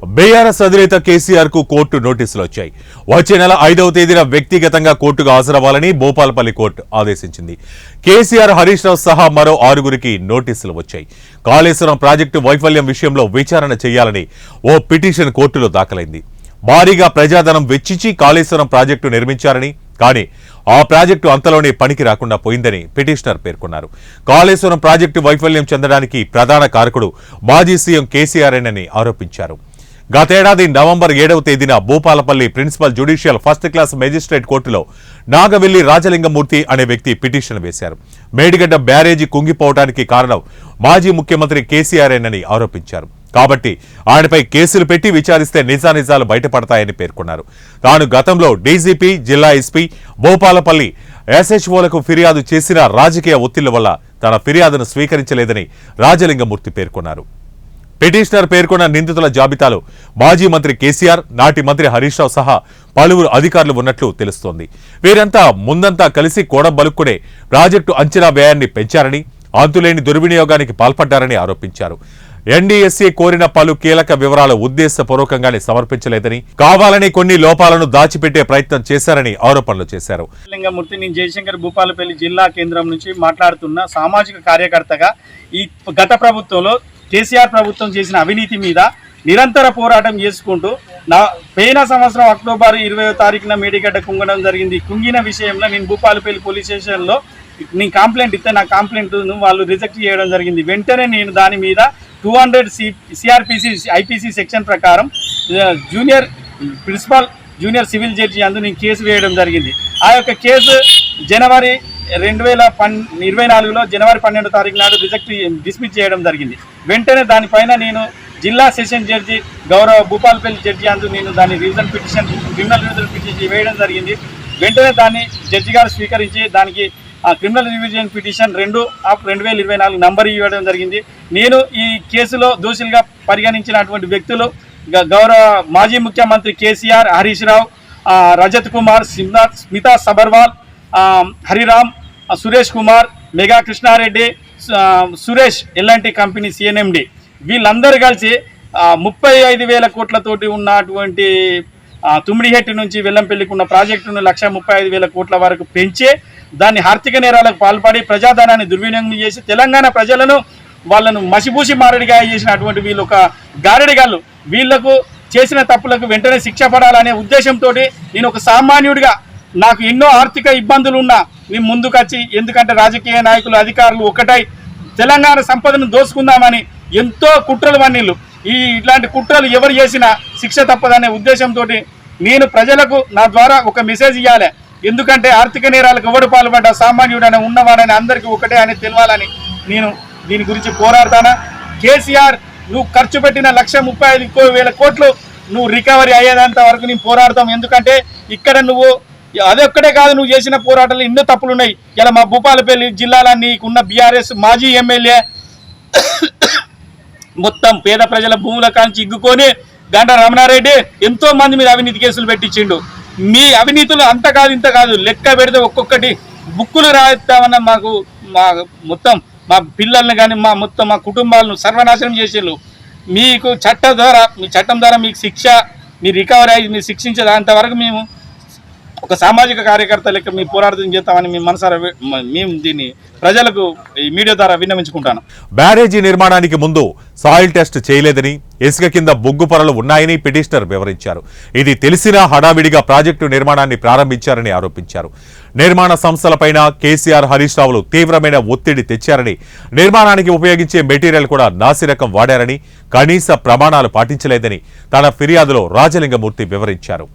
BRS అధినేత కేసీఆర్ కు court నోటీసులు వచ్చాయి. వచ్చే నెల 5వ తేదీన వ్యక్తిగతంగా కోర్టుకు హాజరవ్వాలని భూపాలపల్లి కోర్టు ఆదేశించింది. కేసీఆర్, హరీష్ రావు సహా మరో 6గురికి నోటీసులు వచ్చాయి. కాళేశ్వరం ప్రాజెక్టు వైఫల్యం విషయంలో విచారణ చేయాలని ఓ పిటిషన్ కోర్టులో దాఖలైంది. భారీగా ప్రజాధనం వెచ్చించి కాళేశ్వరం ప్రాజెక్టు నిర్మించారని, కానీ ఆ ప్రాజెక్టు అంతలోనే పనికి రాకుండా పోయిందని పిటిషనర్ పేర్కొన్నారు. కాళేశ్వరం ప్రాజెక్టు వైఫల్యం చెందడానికి ప్రధాన కారకుడు మాజీ సీఎం కేసీఆర్ఏనని ఆరోపించారు. గతేడాది నవంబర్ 7వ తేదీన Bhupalpally principal judicial first class magistrate కోర్టులో నాగవెల్లి రాజలింగమూర్తి అనే వ్యక్తి పిటిషన్ వేశారు. మేడిగడ్డ బ్యారేజీ కుంగిపోవడానికి కారణం మాజీ ముఖ్యమంత్రి కేసీఆర్ఏనని ఆరోపించారు. కాబట్టి ఆయనపై కేసులు పెట్టి విచారిస్తే నిజానిజాలు బయటపడతాయని పేర్కొన్నారు. తాను గతంలో డీజీపీ, జిల్లా ఎస్పీ, భూపాలపల్లి ఎస్హెచ్ఓలకు ఫిర్యాదు చేసిన రాజకీయ ఒత్తిళ్ల వల్ల తన ఫిర్యాదును స్వీకరించలేదని రాజలింగమూర్తి పేర్కొన్నారు. పిటిషనర్ పేర్కొన్న నిందితుల జాబితాలో మాజీ మంత్రి కేసీఆర్, నాటి మంత్రి హరీష్ రావు సహా పలువురు అధికారులు ఉన్నట్లు తెలుస్తోంది. వీరంతా ముందంతా కలిసి కోడబలుక్కునే ప్రాజెక్టు అంచనా వ్యయాన్ని పెంచారని, అంతులేని దుర్వినియోగానికి పాల్పడ్డారని ఆరోపించారు. ఎన్డీఎస్ఏ కోరిన పలు కీలక వివరాలు ఉద్దేశపూర్వకంగానే సమర్పించలేదని, కావాలని కొన్ని లోపాలను దాచిపెట్టే ప్రయత్నం చేశారని ఆరోపణలు చేశారు. లింగమూర్తి, నేను జయశంకర్ భూపాలపల్లి జిల్లా కేంద్రం నుంచి మాట్లాడుతున్న సామాజిక కార్యకర్తగా ఈ గత ప్రభుత్వంలో కేసీఆర్ ప్రభుత్వం చేసిన అవినీతి మీద నిరంతర పోరాటం చేసుకుంటూ పోయిన సంవత్సరం అక్టోబర్ 20వ తారీఖున మేడిగడ్డ కుంగడం జరిగింది. కుంగిన విషయంలో నేను భూపాలపల్లి పోలీస్ స్టేషన్లో నేను కంప్లైంట్ ఇస్తే నా కంప్లైంట్ను వాళ్ళు రిజెక్ట్ చేయడం జరిగింది. వెంటనే నేను దాని మీద 200 సిఆర్పిసి ఐపీసీ సెక్షన్ ప్రకారం junior principal junior civil judge అందు నేను కేసు వేయడం జరిగింది. ఆ యొక్క కేసు జనవరి 2024లో జనవరి 12వ తారీఖు నాడు డిస్మిస్ చేయడం జరిగింది. వెంటనే దానిపైన నేను జిల్లా సెషన్ జడ్జి గౌరవ భూపాలపల్లి జడ్జి అందు నేను దాని revision petition, criminal revision petition వేయడం జరిగింది. వెంటనే దాన్ని జడ్జి గారు స్వీకరించి దానికి క్రిమినల్ రివిజన్ పిటిషన్ 2/2024 నంబర్ ఇవ్వడం జరిగింది. నేను ఈ కేసులో దోషులుగా పరిగణించినటువంటి వ్యక్తులు గౌరవ మాజీ ముఖ్యమంత్రి KCR, Harish Rao, Rajat Kumar, Smita Sabharwal, Hariram, Suresh Kumar, Megha Krishnareddy, Suresh LNT company CMD, వీళ్ళందరూ కలిసి 35,000 కోట్లతోటి ఉన్నటువంటి తుమ్మిడిహెట్టి నుంచి వెల్లంపల్లికి ఉన్న ప్రాజెక్టును 1,35,000 కోట్ల వరకు పెంచి దాన్ని ఆర్థిక నేరాలకు పాల్పడి ప్రజాధనాన్ని దుర్వినియోగం చేసి తెలంగాణ ప్రజలను వాళ్ళను మసిబూసి మారడిగా చేసినటువంటి వీళ్ళు ఒక గారడిగాళ్ళు. వీళ్లకు చేసిన తప్పులకు వెంటనే శిక్ష పడాలనే ఉద్దేశంతో నేను ఒక సామాన్యుడిగా నాకు ఎన్నో ఆర్థిక ఇబ్బందులు ఉన్నా మేము ముందుకొచ్చి, ఎందుకంటే రాజకీయ నాయకులు, అధికారులు ఒకటై తెలంగాణ సంపదను దోసుకుందామని ఎంతో కుట్రలు వన్నీళ్ళు. ఇట్లాంటి కుట్రలు ఎవరు చేసినా శిక్ష తప్పదనే ఉద్దేశంతో నేను ప్రజలకు నా ద్వారా ఒక మెసేజ్ ఇవ్వాలి. ఎందుకంటే ఆర్థిక నేరాలకు ఎవడు పాల్పడ్డా సామాన్యుడని ఉన్నవాడని అందరికీ ఒకటే అని తెలవాలని నేను దీని గురించి పోరాడతానా. కేసీఆర్, నువ్వు ఖర్చు పెట్టిన 1,35,000 కోట్లు నువ్వు రికవరీ అయ్యేదంత వరకు నేను పోరాడతాం. ఎందుకంటే ఇక్కడ నువ్వు అదొక్కడే కాదు, నువ్వు చేసిన పోరాటాలు ఎన్నో తప్పులు ఉన్నాయి. ఇలా మా భూపాలపల్లి జిల్లాలో నీకున్న బీఆర్ఎస్ మాజీ ఎమ్మెల్యే మొత్తం పేద ప్రజల భూముల కాంచి ఇగ్గుకొని గంట రమణారెడ్డి ఎంతో మంది మీద అవినీతి కేసులు పెట్టించిండు. మీ అవినీతులు అంత కాదు ఇంత కాదు, లెక్క పెడితే ఒక్కొక్కటి బుక్కులు రాయిస్తామన్న మొత్తం మా పిల్లల్ని కానీ మా కుటుంబాలను సర్వనాశనం చేసేళ్ళు. మీకు చట్టం ద్వారా మీకు శిక్ష, మీ రికవరీ అయ్యి మీరు శిక్షించేంత వరకు మేము ఒక సామాజిక కార్యకర్త లెక్క మీ పోరాటం చేస్తామని మేము మనసారా మేము దీన్ని ప్రజలకు ఈ మీడియా ద్వారా విన్నవించుకుంటాను. బ్యారేజీ నిర్మాణానికి ముందు సాయిల్ టెస్ట్ చేయలేదని, ఇసుక కింద బొగ్గు పొరలు ఉన్నాయని పిటిషనర్ వివరించారు. ఇది తెలిసినా హడావిడిగా ప్రాజెక్టు నిర్మాణాన్ని ప్రారంభించారని ఆరోపించారు. నిర్మాణ సంస్థలపైన కేసీఆర్, హరీష్ రావులు తీవ్రమైన ఒత్తిడి తెచ్చారని, నిర్మాణానికి ఉపయోగించే మెటీరియల్ కూడా నాసిరకం వాడారని, కనీస ప్రమాణాలు పాటించలేదని తన ఫిర్యాదులో రాజలింగమూర్తి వివరించారు.